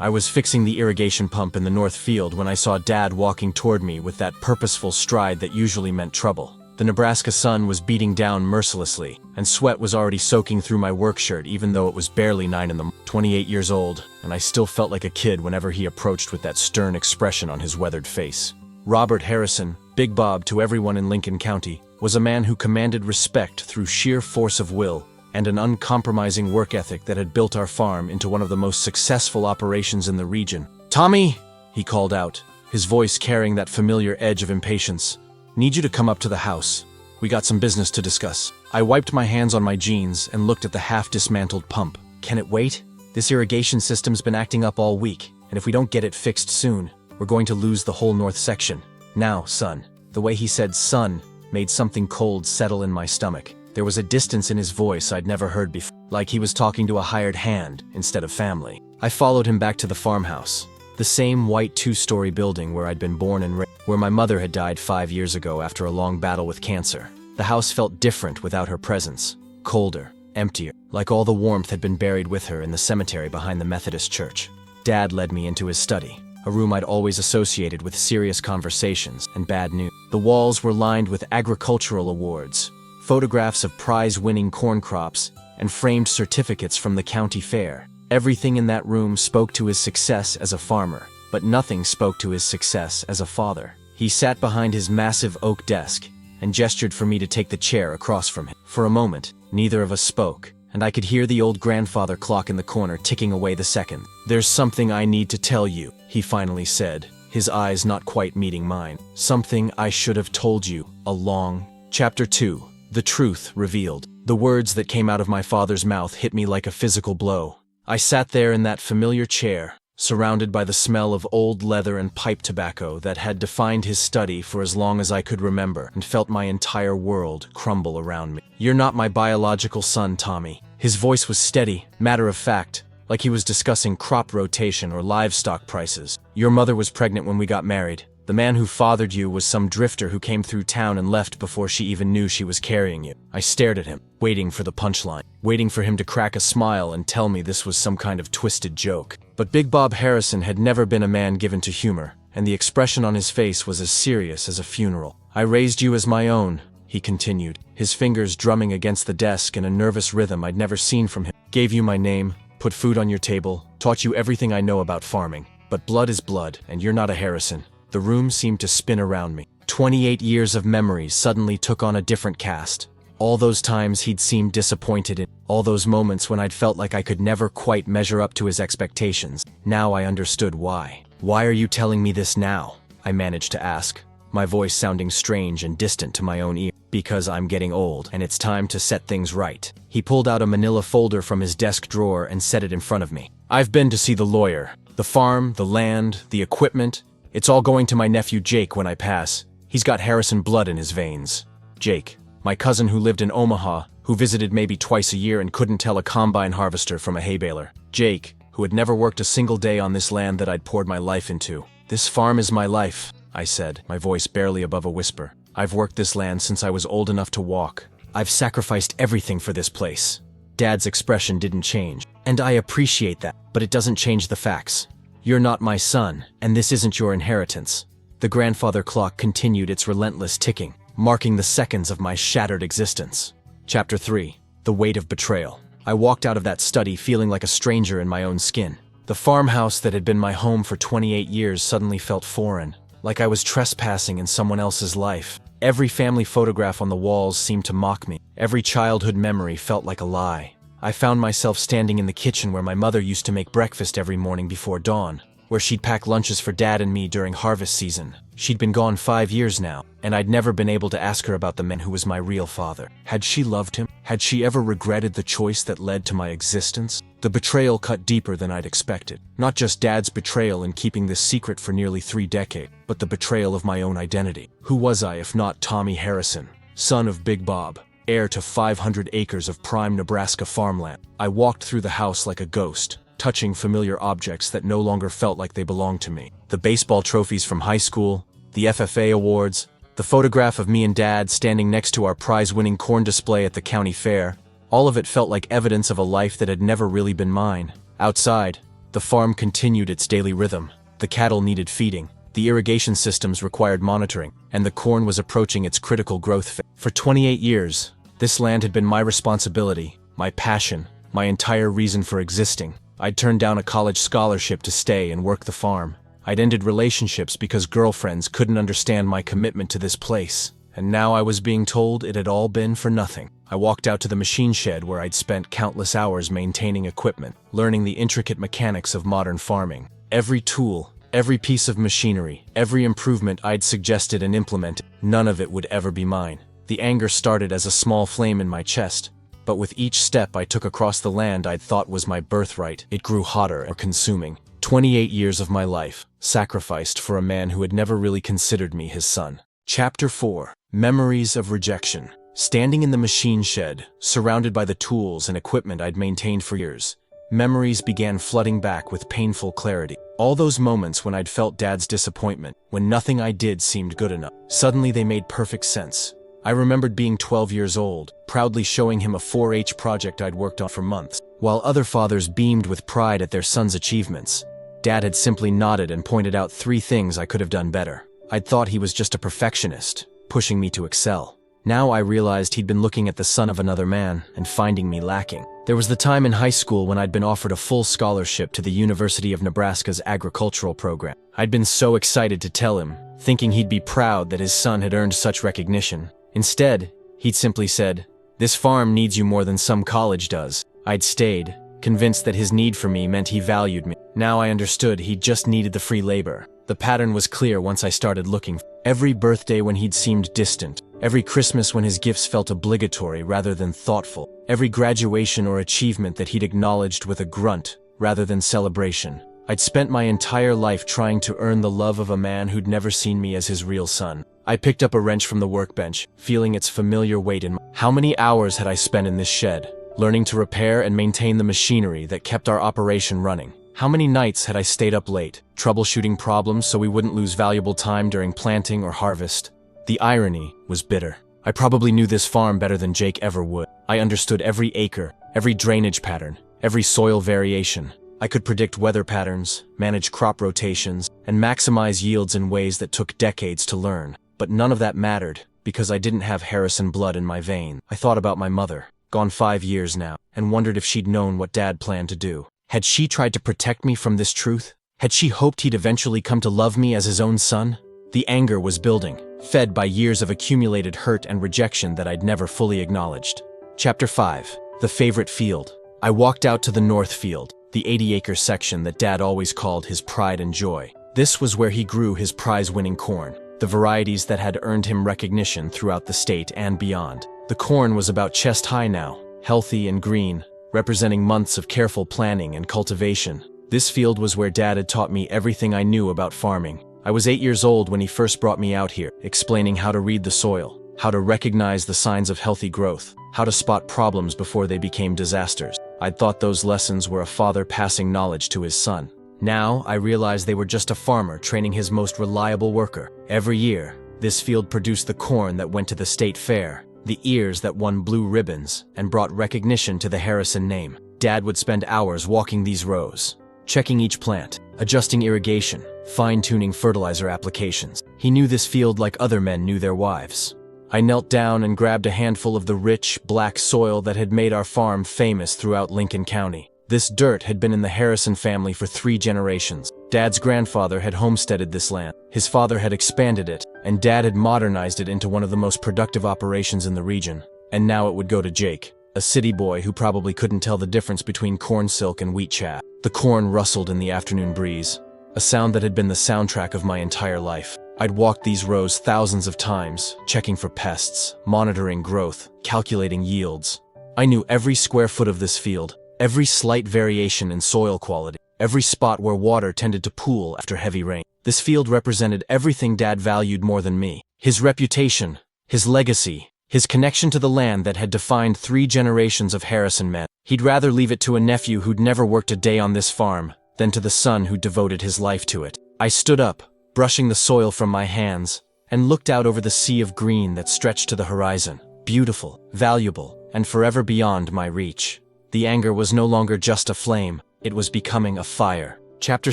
I was fixing the irrigation pump in the north field when I saw Dad walking toward me with that purposeful stride that usually meant trouble. The Nebraska sun was beating down mercilessly, and sweat was already soaking through my work shirt even though it was barely 9 in the morning. 28 years old, and I still felt like a kid whenever he approached with that stern expression on his weathered face. Robert Harrison, Big Bob to everyone in Lincoln County, was a man who commanded respect through sheer force of will and an uncompromising work ethic that had built our farm into one of the most successful operations in the region. "Tommy!" he called out, his voice carrying that familiar edge of impatience. "Need you to come up to the house. We got some business to discuss." I wiped my hands on my jeans and looked at the half-dismantled pump. "Can it wait? This irrigation system's been acting up all week, and if we don't get it fixed soon, we're going to lose the whole north section. Now, son." The way he said son made something cold settle in my stomach. There was a distance in his voice I'd never heard before, like he was talking to a hired hand instead of family. I followed him back to the farmhouse, the same white 2-story building where I'd been born and raised, where my mother had died 5 years ago after a long battle with cancer. The house felt different without her presence, colder, emptier, like all the warmth had been buried with her in the cemetery behind the Methodist church. Dad led me into his study, a room I'd always associated with serious conversations and bad news. The walls were lined with agricultural awards, photographs of prize-winning corn crops, and framed certificates from the county fair. Everything in that room spoke to his success as a farmer, but nothing spoke to his success as a father. He sat behind his massive oak desk and gestured for me to take the chair across from him. For a moment, neither of us spoke, and I could hear the old grandfather clock in the corner ticking away the second. "There's something I need to tell you," he finally said, his eyes not quite meeting mine. "Something I should have told you along." Chapter 2. The Truth Revealed. The words that came out of my father's mouth hit me like a physical blow. I sat there in that familiar chair, surrounded by the smell of old leather and pipe tobacco that had defined his study for as long as I could remember, and felt my entire world crumble around me. "You're not my biological son, Tommy." His voice was steady, matter-of-fact, like he was discussing crop rotation or livestock prices. "Your mother was pregnant when we got married. The man who fathered you was some drifter who came through town and left before she even knew she was carrying you." I stared at him, waiting for the punchline, waiting for him to crack a smile and tell me this was some kind of twisted joke. But Big Bob Harrison had never been a man given to humor, and the expression on his face was as serious as a funeral. "I raised you as my own," he continued, his fingers drumming against the desk in a nervous rhythm I'd never seen from him. "Gave you my name, put food on your table, taught you everything I know about farming. But blood is blood, and you're not a Harrison." The room seemed to spin around me. 28 years of memories suddenly took on a different cast. All those times he'd seemed disappointed in, all those moments when I'd felt like I could never quite measure up to his expectations. Now I understood why. "Why are you telling me this now?" I managed to ask, my voice sounding strange and distant to my own ear. "Because I'm getting old, and it's time to set things right." He pulled out a manila folder from his desk drawer and set it in front of me. "I've been to see the lawyer. The farm, the land, the equipment, it's all going to my nephew Jake when I pass. He's got Harrison blood in his veins." Jake, my cousin who lived in Omaha, who visited maybe twice a year and couldn't tell a combine harvester from a hay baler. Jake, who had never worked a single day on this land that I'd poured my life into. "This farm is my life," I said, my voice barely above a whisper. "I've worked this land since I was old enough to walk. I've sacrificed everything for this place." Dad's expression didn't change, and I appreciate that, but it doesn't change the facts. "You're not my son, and this isn't your inheritance." The grandfather clock continued its relentless ticking, marking the seconds of my shattered existence. Chapter 3. The Weight of Betrayal. I walked out of that study feeling like a stranger in my own skin. The farmhouse that had been my home for 28 years suddenly felt foreign, like I was trespassing in someone else's life. Every family photograph on the walls seemed to mock me. Every childhood memory felt like a lie. I found myself standing in the kitchen where my mother used to make breakfast every morning before dawn, where she'd pack lunches for Dad and me during harvest season. She'd been gone 5 years now, and I'd never been able to ask her about the man who was my real father. Had she loved him? Had she ever regretted the choice that led to my existence? The betrayal cut deeper than I'd expected. Not just Dad's betrayal in keeping this secret for nearly 3 decades, but the betrayal of my own identity. Who was I if not Tommy Harrison, son of Big Bob, heir to 500 acres of prime Nebraska farmland? I walked through the house like a ghost, touching familiar objects that no longer felt like they belonged to me. The baseball trophies from high school, the FFA awards, the photograph of me and Dad standing next to our prize-winning corn display at the county fair. All of it felt like evidence of a life that had never really been mine. Outside, The farm continued its daily rhythm. The cattle needed feeding, the irrigation systems required monitoring, and the corn was approaching its critical growth phase. For 28 years, this land had been my responsibility, my passion, my entire reason for existing. I'd turned down a college scholarship to stay and work the farm. I'd ended relationships because girlfriends couldn't understand my commitment to this place. And now I was being told it had all been for nothing. I walked out to the machine shed where I'd spent countless hours maintaining equipment, learning the intricate mechanics of modern farming. Every tool, every piece of machinery, every improvement I'd suggested and implemented, none of it would ever be mine. The anger started as a small flame in my chest, but with each step I took across the land I'd thought was my birthright, it grew hotter and consuming. 28 years of my life, sacrificed for a man who had never really considered me his son. Chapter 4. Memories of Rejection. Standing in the machine shed, surrounded by the tools and equipment I'd maintained for years, memories began flooding back with painful clarity. All those moments when I'd felt Dad's disappointment, when nothing I did seemed good enough. Suddenly they made perfect sense. I remembered being 12 years old, proudly showing him a 4-H project I'd worked on for months. While other fathers beamed with pride at their sons' achievements, Dad had simply nodded and pointed out 3 things I could have done better. I'd thought he was just a perfectionist, pushing me to excel. Now I realized he'd been looking at the son of another man and finding me lacking. There was the time in high school when I'd been offered a full scholarship to the University of Nebraska's agricultural program. I'd been so excited to tell him, thinking he'd be proud that his son had earned such recognition. Instead, he'd simply said, "This farm needs you more than some college does." I'd stayed, convinced that his need for me meant he valued me. Now I understood he just needed the free labor. The pattern was clear once I started looking. Every birthday when he'd seemed distant, every Christmas when his gifts felt obligatory rather than thoughtful, every graduation or achievement that he'd acknowledged with a grunt rather than celebration. I'd spent my entire life trying to earn the love of a man who'd never seen me as his real son. I picked up a wrench from the workbench, feeling its familiar weight in my... How many hours had I spent in this shed, learning to repair and maintain the machinery that kept our operation running? How many nights had I stayed up late, troubleshooting problems so we wouldn't lose valuable time during planting or harvest? The irony was bitter. I probably knew this farm better than Jake ever would. I understood every acre, every drainage pattern, every soil variation. I could predict weather patterns, manage crop rotations, and maximize yields in ways that took decades to learn. But none of that mattered, because I didn't have Harrison blood in my veins. I thought about my mother, gone 5 years now, and wondered if she'd known what Dad planned to do. Had she tried to protect me from this truth? Had she hoped he'd eventually come to love me as his own son? The anger was building, fed by years of accumulated hurt and rejection that I'd never fully acknowledged. Chapter 5. The Favorite Field. I walked out to the North Field, the 80-acre section that Dad always called his pride and joy. This was where he grew his prize-winning corn, the varieties that had earned him recognition throughout the state and beyond. The corn was about chest high now, healthy and green, representing months of careful planning and cultivation. This field was where Dad had taught me everything I knew about farming. I was 8 years old when he first brought me out here, explaining how to read the soil, how to recognize the signs of healthy growth, how to spot problems before they became disasters. I'd thought those lessons were a father passing knowledge to his son. Now, I realized they were just a farmer training his most reliable worker. Every year, this field produced the corn that went to the state fair, the ears that won blue ribbons and brought recognition to the Harrison name. Dad would spend hours walking these rows, checking each plant, adjusting irrigation, fine-tuning fertilizer applications. He knew this field like other men knew their wives. I knelt down and grabbed a handful of the rich, black soil that had made our farm famous throughout Lincoln County. This dirt had been in the Harrison family for 3 generations. Dad's grandfather had homesteaded this land. His father had expanded it, and Dad had modernized it into one of the most productive operations in the region. And now it would go to Jake, a city boy who probably couldn't tell the difference between corn silk and wheat chaff. The corn rustled in the afternoon breeze, a sound that had been the soundtrack of my entire life. I'd walked these rows thousands of times, checking for pests, monitoring growth, calculating yields. I knew every square foot of this field, every slight variation in soil quality, every spot where water tended to pool after heavy rain. This field represented everything Dad valued more than me. His reputation, his legacy, his connection to the land that had defined 3 generations of Harrison men. He'd rather leave it to a nephew who'd never worked a day on this farm than to the son who devoted his life to it. I stood up, brushing the soil from my hands, and looked out over the sea of green that stretched to the horizon. Beautiful, valuable, and forever beyond my reach. The anger was no longer just a flame. It was becoming a fire. Chapter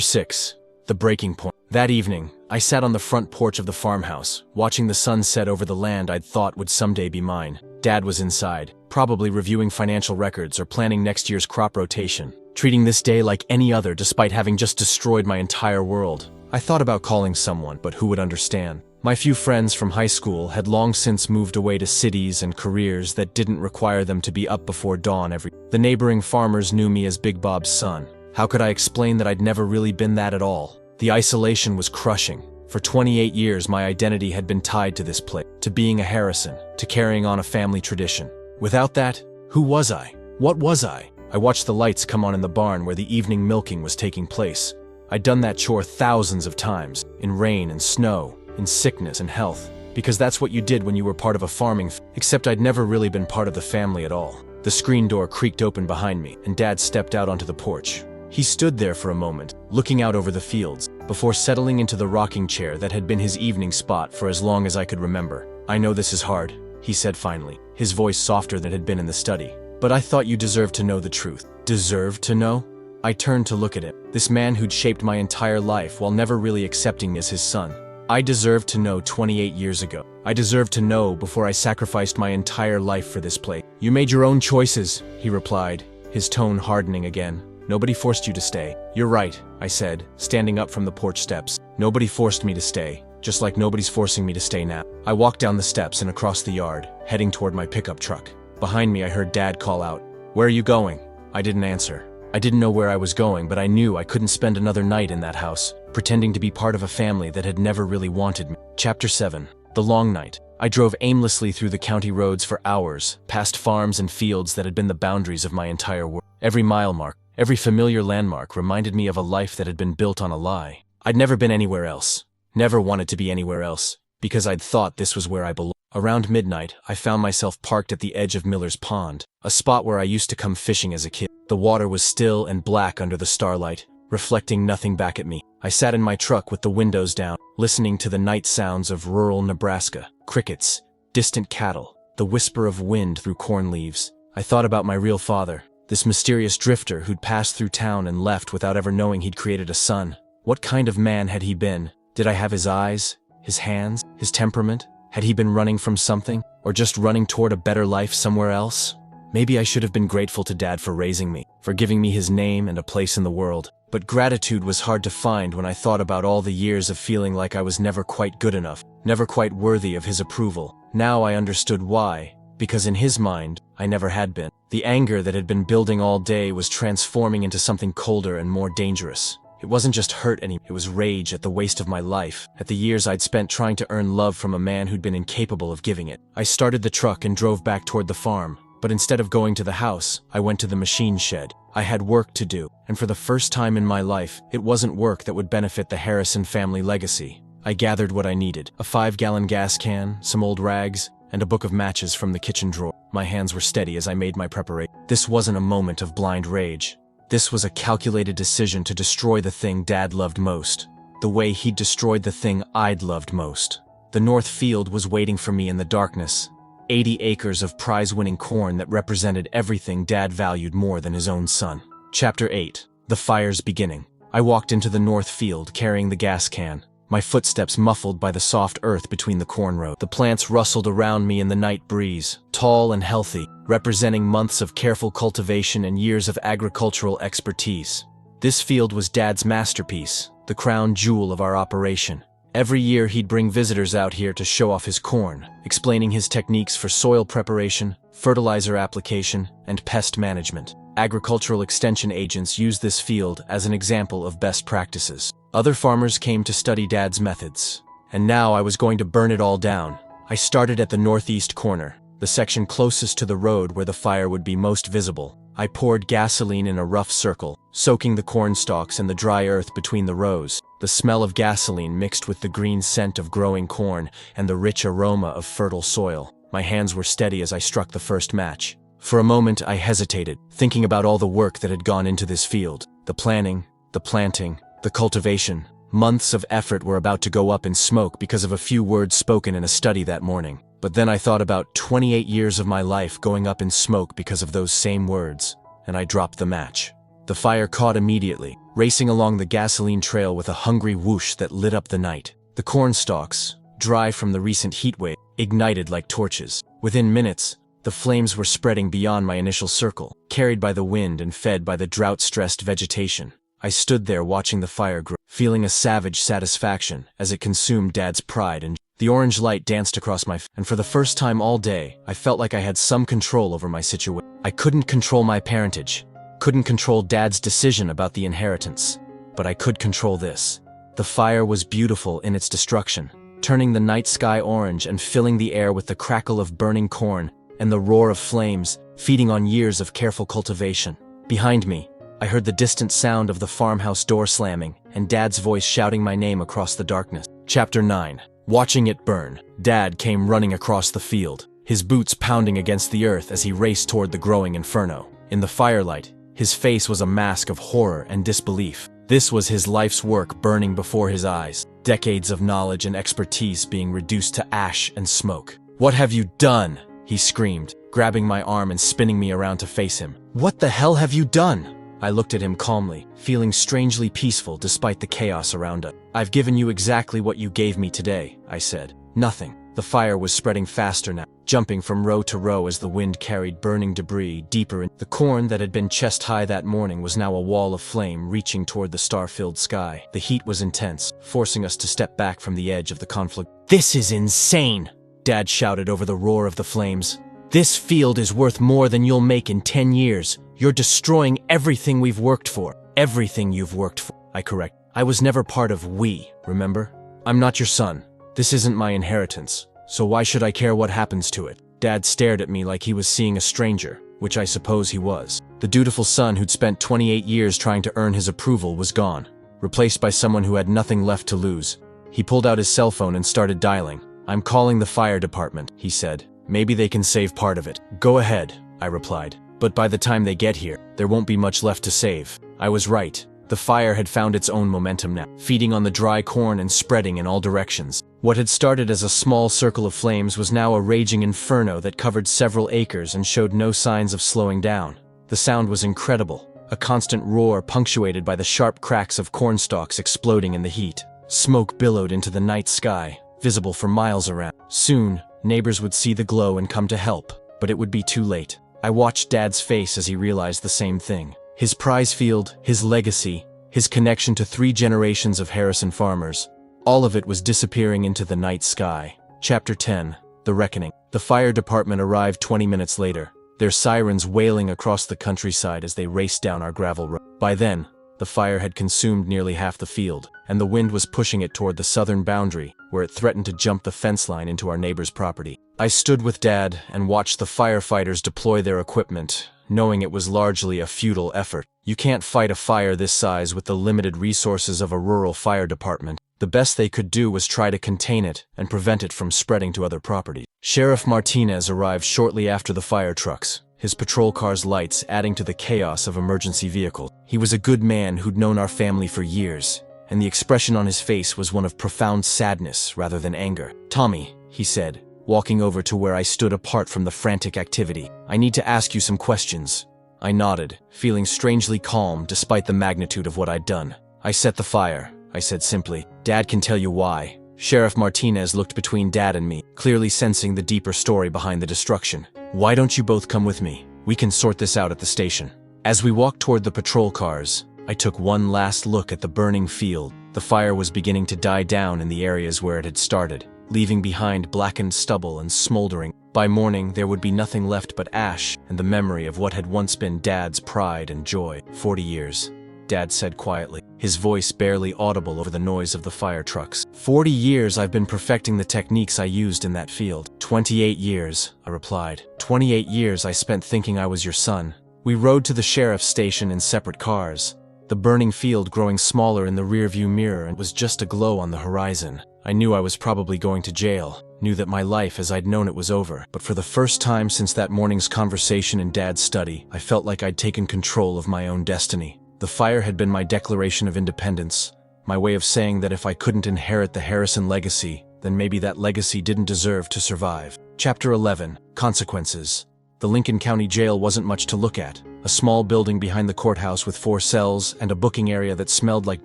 6. The Breaking Point. That evening, I sat on the front porch of the farmhouse, watching the sun set over the land I'd thought would someday be mine. Dad was inside, probably reviewing financial records or planning next year's crop rotation, treating this day like any other despite having just destroyed my entire world. I thought about calling someone, but who would understand? My few friends from high school had long since moved away to cities and careers that didn't require them to be up before dawn every day. The neighboring farmers knew me as Big Bob's son. How could I explain that I'd never really been that at all? The isolation was crushing. For 28 years, my identity had been tied to this place, to being a Harrison, to carrying on a family tradition. Without that, who was I? What was I? I watched the lights come on in the barn where the evening milking was taking place. I'd done that chore thousands of times, in rain and snow, in sickness and health, because that's what you did when you were part of a farming except I'd never really been part of the family at all. The screen door creaked open behind me, and Dad stepped out onto the porch. He stood there for a moment, looking out over the fields, before settling into the rocking chair that had been his evening spot for as long as I could remember. "I know this is hard," he said finally, his voice softer than it had been in the study. "But I thought you deserved to know the truth." Deserved to know? I turned to look at him, this man who'd shaped my entire life while never really accepting me as his son. I deserved to know 28 years ago. I deserved to know before I sacrificed my entire life for this place. "You made your own choices," he replied, his tone hardening again. "Nobody forced you to stay." "You're right," I said, standing up from the porch steps. "Nobody forced me to stay, just like nobody's forcing me to stay now." I walked down the steps and across the yard, heading toward my pickup truck. Behind me I heard Dad call out, "Where are you going?" I didn't answer. I didn't know where I was going, but I knew I couldn't spend another night in that house, pretending to be part of a family that had never really wanted me. Chapter 7. The Long Night. I drove aimlessly through the county roads for hours, past farms and fields that had been the boundaries of my entire world. Every mile mark, every familiar landmark reminded me of a life that had been built on a lie. I'd never been anywhere else, never wanted to be anywhere else, because I'd thought this was where I belonged. Around midnight, I found myself parked at the edge of Miller's Pond, a spot where I used to come fishing as a kid. The water was still and black under the starlight, reflecting nothing back at me. I sat in my truck with the windows down, listening to the night sounds of rural Nebraska, crickets, distant cattle, the whisper of wind through corn leaves. I thought about my real father, this mysterious drifter who'd passed through town and left without ever knowing he'd created a son. What kind of man had he been? Did I have his eyes, his hands, his temperament? Had he been running from something, or just running toward a better life somewhere else? Maybe I should have been grateful to Dad for raising me, for giving me his name and a place in the world. But gratitude was hard to find when I thought about all the years of feeling like I was never quite good enough, never quite worthy of his approval. Now I understood why, because in his mind, I never had been. The anger that had been building all day was transforming into something colder and more dangerous. It wasn't just hurt anymore, it was rage at the waste of my life, at the years I'd spent trying to earn love from a man who'd been incapable of giving it. I started the truck and drove back toward the farm, but instead of going to the house, I went to the machine shed. I had work to do, and for the first time in my life, it wasn't work that would benefit the Harrison family legacy. I gathered what I needed: a 5-gallon gas can, some old rags, and a book of matches from the kitchen drawer. My hands were steady as I made my preparation. This wasn't a moment of blind rage. This was a calculated decision to destroy the thing Dad loved most, the way he'd destroyed the thing I'd loved most. The North Field was waiting for me in the darkness. 80 acres of prize-winning corn that represented everything Dad valued more than his own son. Chapter 8. The Fire's Beginning. I walked into the North Field carrying the gas can, my footsteps muffled by the soft earth between the corn rows. The plants rustled around me in the night breeze, tall and healthy, representing months of careful cultivation and years of agricultural expertise. This field was Dad's masterpiece, the crown jewel of our operation. Every year he'd bring visitors out here to show off his corn, explaining his techniques for soil preparation, fertilizer application, and pest management. Agricultural extension agents used this field as an example of best practices. Other farmers came to study Dad's methods. And now I was going to burn it all down. I started at the northeast corner, the section closest to the road where the fire would be most visible. I poured gasoline in a rough circle, soaking the corn stalks and the dry earth between the rows. The smell of gasoline mixed with the green scent of growing corn and the rich aroma of fertile soil. My hands were steady as I struck the first match. For a moment I hesitated, thinking about all the work that had gone into this field. The planning, the planting, the cultivation. Months of effort were about to go up in smoke because of a few words spoken in a study that morning. But then I thought about 28 years of my life going up in smoke because of those same words, and I dropped the match. The fire caught immediately, racing along the gasoline trail with a hungry whoosh that lit up the night. The corn stalks, dry from the recent heat wave, ignited like torches. Within minutes, the flames were spreading beyond my initial circle, carried by the wind and fed by the drought-stressed vegetation. I stood there watching the fire grow, feeling a savage satisfaction as it consumed Dad's pride and the orange light danced across my face, and for the first time all day, I felt like I had some control over my situation. I couldn't control my parentage, couldn't control Dad's decision about the inheritance, but I could control this. The fire was beautiful in its destruction, turning the night sky orange and filling the air with the crackle of burning corn and the roar of flames, feeding on years of careful cultivation. Behind me, I heard the distant sound of the farmhouse door slamming and Dad's voice shouting my name across the darkness. Chapter 9. Watching it burn. Dad came running across the field, his boots pounding against the earth as he raced toward the growing inferno. In the firelight, his face was a mask of horror and disbelief. This was his life's work burning before his eyes, decades of knowledge and expertise being reduced to ash and smoke. "What have you done?" he screamed, grabbing my arm and spinning me around to face him. "What the hell have you done?" I looked at him calmly, feeling strangely peaceful despite the chaos around us. "I've given you exactly what you gave me today," I said. "Nothing." The fire was spreading faster now, jumping from row to row as the wind carried burning debris deeper in. The corn that had been chest-high that morning was now a wall of flame reaching toward the star-filled sky. The heat was intense, forcing us to step back from the edge of the conflict. "This is insane!" Dad shouted over the roar of the flames. "This field is worth more than you'll make in 10 years. You're destroying everything we've worked for. Everything you've worked for." I correct. "I was never part of we, remember? I'm not your son. This isn't my inheritance, so why should I care what happens to it?" Dad stared at me like he was seeing a stranger, which I suppose he was. The dutiful son who'd spent 28 years trying to earn his approval was gone, replaced by someone who had nothing left to lose. He pulled out his cell phone and started dialing. "I'm calling the fire department," he said. "Maybe they can save part of it." "Go ahead," I replied. "But by the time they get here, there won't be much left to save." I was right. The fire had found its own momentum now, feeding on the dry corn and spreading in all directions. What had started as a small circle of flames was now a raging inferno that covered several acres and showed no signs of slowing down. The sound was incredible, a constant roar punctuated by the sharp cracks of corn stalks exploding in the heat. Smoke billowed into the night sky, visible for miles around. Soon, neighbors would see the glow and come to help, but it would be too late. I watched Dad's face as he realized the same thing. His prize field, his legacy, his connection to 3 generations of Harrison farmers, all of it was disappearing into the night sky. Chapter 10. The Reckoning. The fire department arrived 20 minutes later, their sirens wailing across the countryside as they raced down our gravel road. By then, the fire had consumed nearly half the field, and the wind was pushing it toward the southern boundary, where it threatened to jump the fence line into our neighbor's property. I stood with Dad and watched the firefighters deploy their equipment, knowing it was largely a futile effort. You can't fight a fire this size with the limited resources of a rural fire department. The best they could do was try to contain it and prevent it from spreading to other properties. Sheriff Martinez arrived shortly after the fire trucks, his patrol car's lights adding to the chaos of emergency vehicles. He was a good man who'd known our family for years, and the expression on his face was one of profound sadness rather than anger. "Tommy," he said, walking over to where I stood apart from the frantic activity, "I need to ask you some questions." I nodded, feeling strangely calm despite the magnitude of what I'd done. "I set the fire," I said simply. "Dad can tell you why." Sheriff Martinez looked between Dad and me, clearly sensing the deeper story behind the destruction. "Why don't you both come with me? We can sort this out at the station." As we walked toward the patrol cars, I took one last look at the burning field. The fire was beginning to die down in the areas where it had started, leaving behind blackened stubble and smoldering. By morning, there would be nothing left but ash and the memory of what had once been Dad's pride and joy. 40 years, Dad said quietly, his voice barely audible over the noise of the fire trucks. 40 years I've been perfecting the techniques I used in that field. 28 years, I replied. 28 years I spent thinking I was your son. We rode to the sheriff's station in separate cars, the burning field growing smaller in the rearview mirror and was just aglow on the horizon. I knew I was probably going to jail, knew that my life as I'd known it was over, but for the first time since that morning's conversation in Dad's study, I felt like I'd taken control of my own destiny. The fire had been my declaration of independence, my way of saying that if I couldn't inherit the Harrison legacy, then maybe that legacy didn't deserve to survive. Chapter 11. Consequences. The Lincoln County Jail wasn't much to look at. A small building behind the courthouse with 4 cells and a booking area that smelled like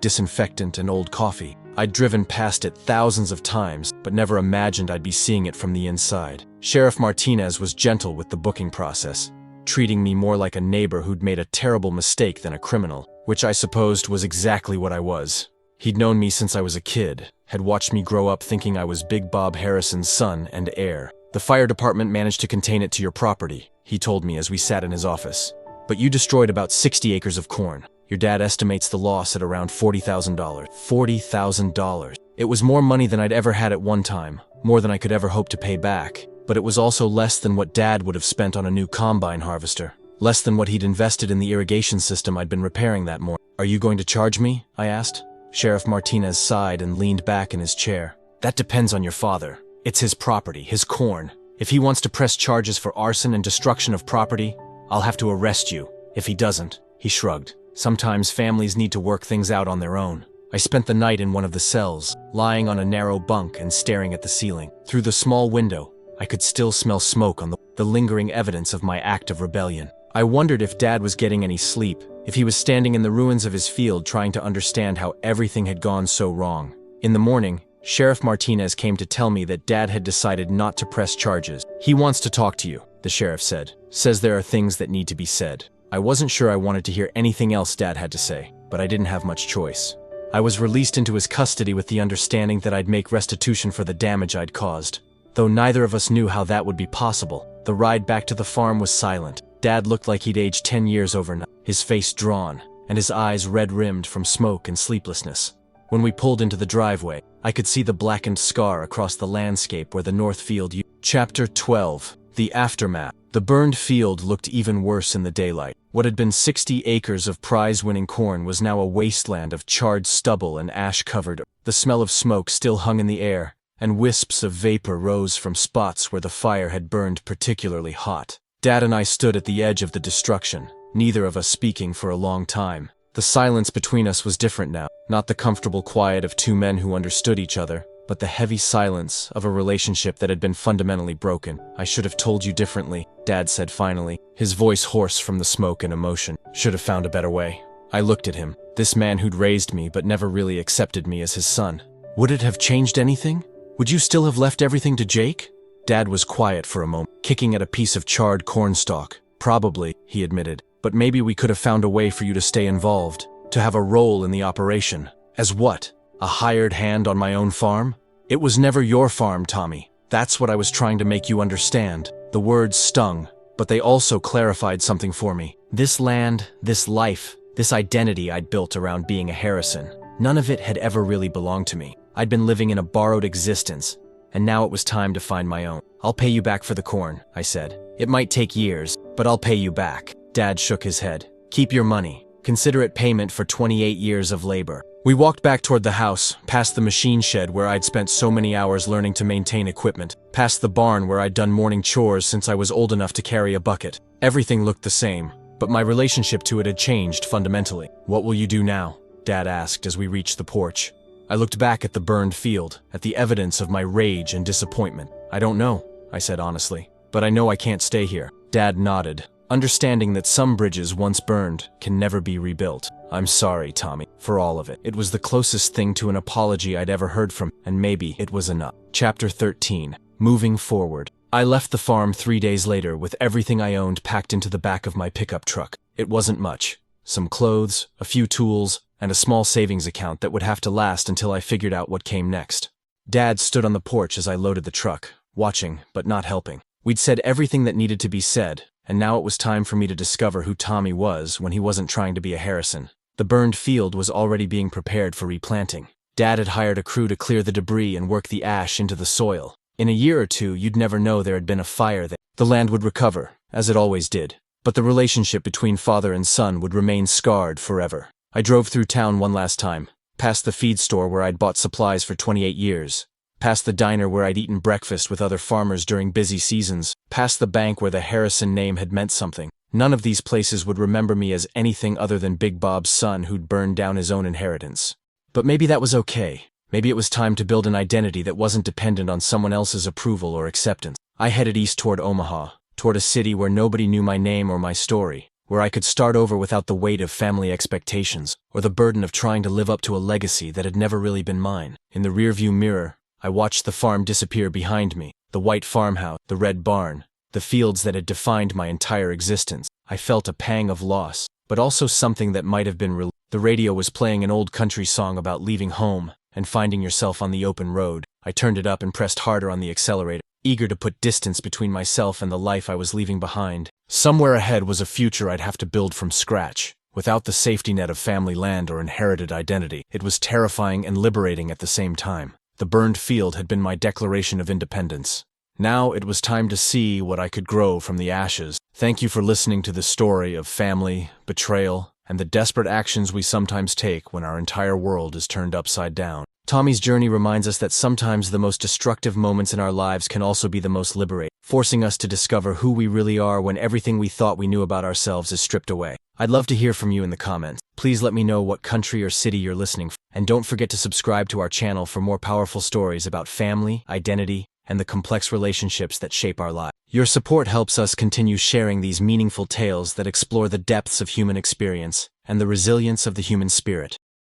disinfectant and old coffee. I'd driven past it thousands of times, but never imagined I'd be seeing it from the inside. Sheriff Martinez was gentle with the booking process, treating me more like a neighbor who'd made a terrible mistake than a criminal, which I supposed was exactly what I was. He'd known me since I was a kid, had watched me grow up thinking I was Big Bob Harrison's son and heir. The fire department managed to contain it to your property, he told me as we sat in his office. But you destroyed about 60 acres of corn. Your dad estimates the loss at around $40,000. $40,000. It was more money than I'd ever had at one time, more than I could ever hope to pay back. But it was also less than what Dad would have spent on a new combine harvester. Less than what he'd invested in the irrigation system I'd been repairing that morning. Are you going to charge me? I asked. Sheriff Martinez sighed and leaned back in his chair. That depends on your father. It's his property, his corn. If he wants to press charges for arson and destruction of property, I'll have to arrest you. If he doesn't, he shrugged. Sometimes families need to work things out on their own. I spent the night in one of the cells, lying on a narrow bunk and staring at the ceiling. Through the small window, I could still smell smoke on the lingering evidence of my act of rebellion. I wondered if Dad was getting any sleep, if he was standing in the ruins of his field trying to understand how everything had gone so wrong. In the morning, Sheriff Martinez came to tell me that Dad had decided not to press charges. He wants to talk to you, the sheriff said. Says there are things that need to be said. I wasn't sure I wanted to hear anything else Dad had to say, but I didn't have much choice. I was released into his custody with the understanding that I'd make restitution for the damage I'd caused. Though neither of us knew how that would be possible, the ride back to the farm was silent. Dad looked like he'd aged 10 years overnight, his face drawn, and his eyes red-rimmed from smoke and sleeplessness. When we pulled into the driveway, I could see the blackened scar across the landscape where the north field used. Chapter 12. The Aftermath. The burned field looked even worse in the daylight. What had been 60 acres of prize-winning corn was now a wasteland of charred stubble and ash-covered. The smell of smoke still hung in the air, and wisps of vapor rose from spots where the fire had burned particularly hot. Dad and I stood at the edge of the destruction, neither of us speaking for a long time. The silence between us was different now, not the comfortable quiet of two men who understood each other, but the heavy silence of a relationship that had been fundamentally broken. I should have told you differently, Dad said finally, his voice hoarse from the smoke and emotion. Should have found a better way. I looked at him, this man who'd raised me but never really accepted me as his son. Would it have changed anything? Would you still have left everything to Jake? Dad was quiet for a moment, kicking at a piece of charred cornstalk. Probably, he admitted, but maybe we could have found a way for you to stay involved, to have a role in the operation. As what? A hired hand on my own farm? It was never your farm, Tommy. That's what I was trying to make you understand. The words stung, but they also clarified something for me. This land, this life, this identity I'd built around being a Harrison, none of it had ever really belonged to me. I'd been living in a borrowed existence, and now it was time to find my own. I'll pay you back for the corn, I said. It might take years, but I'll pay you back. Dad shook his head. Keep your money. Consider it payment for 28 years of labor. We walked back toward the house, past the machine shed where I'd spent so many hours learning to maintain equipment, past the barn where I'd done morning chores since I was old enough to carry a bucket. Everything looked the same, but my relationship to it had changed fundamentally. What will you do now? Dad asked as we reached the porch. I looked back at the burned field, at the evidence of my rage and disappointment. I don't know, I said honestly, but I know I can't stay here. Dad nodded, understanding that some bridges once burned can never be rebuilt. I'm sorry, Tommy, for all of it. It was the closest thing to an apology I'd ever heard from, and maybe it was enough. Chapter 13. Moving Forward. I left the farm 3 days later with everything I owned packed into the back of my pickup truck. It wasn't much. Some clothes, a few tools, and a small savings account that would have to last until I figured out what came next. Dad stood on the porch as I loaded the truck, watching, but not helping. We'd said everything that needed to be said, and now it was time for me to discover who Tommy was when he wasn't trying to be a Harrison. The burned field was already being prepared for replanting. Dad had hired a crew to clear the debris and work the ash into the soil. In a year or two, you'd never know there had been a fire there. The land would recover, as it always did, but the relationship between father and son would remain scarred forever. I drove through town one last time, past the feed store where I'd bought supplies for 28 years, past the diner where I'd eaten breakfast with other farmers during busy seasons, past the bank where the Harrison name had meant something. None of these places would remember me as anything other than Big Bob's son who'd burned down his own inheritance. But maybe that was okay. Maybe it was time to build an identity that wasn't dependent on someone else's approval or acceptance. I headed east toward Omaha, toward a city where nobody knew my name or my story, where I could start over without the weight of family expectations or the burden of trying to live up to a legacy that had never really been mine. In the rearview mirror, I watched the farm disappear behind me, the white farmhouse, the red barn, the fields that had defined my entire existence. I felt a pang of loss, but also something that might have been relief. The radio was playing an old country song about leaving home and finding yourself on the open road. I turned it up and pressed harder on the accelerator, eager to put distance between myself and the life I was leaving behind. Somewhere ahead was a future I'd have to build from scratch, without the safety net of family land or inherited identity. It was terrifying and liberating at the same time. The burned field had been my declaration of independence. Now it was time to see what I could grow from the ashes. Thank you for listening to the story of family, betrayal, and the desperate actions we sometimes take when our entire world is turned upside down. Tommy's journey reminds us that sometimes the most destructive moments in our lives can also be the most liberating, forcing us to discover who we really are when everything we thought we knew about ourselves is stripped away. I'd love to hear from you in the comments. Please let me know what country or city you're listening from, and don't forget to subscribe to our channel for more powerful stories about family, identity, and the complex relationships that shape our lives. Your support helps us continue sharing these meaningful tales that explore the depths of human experience and the resilience of the human spirit.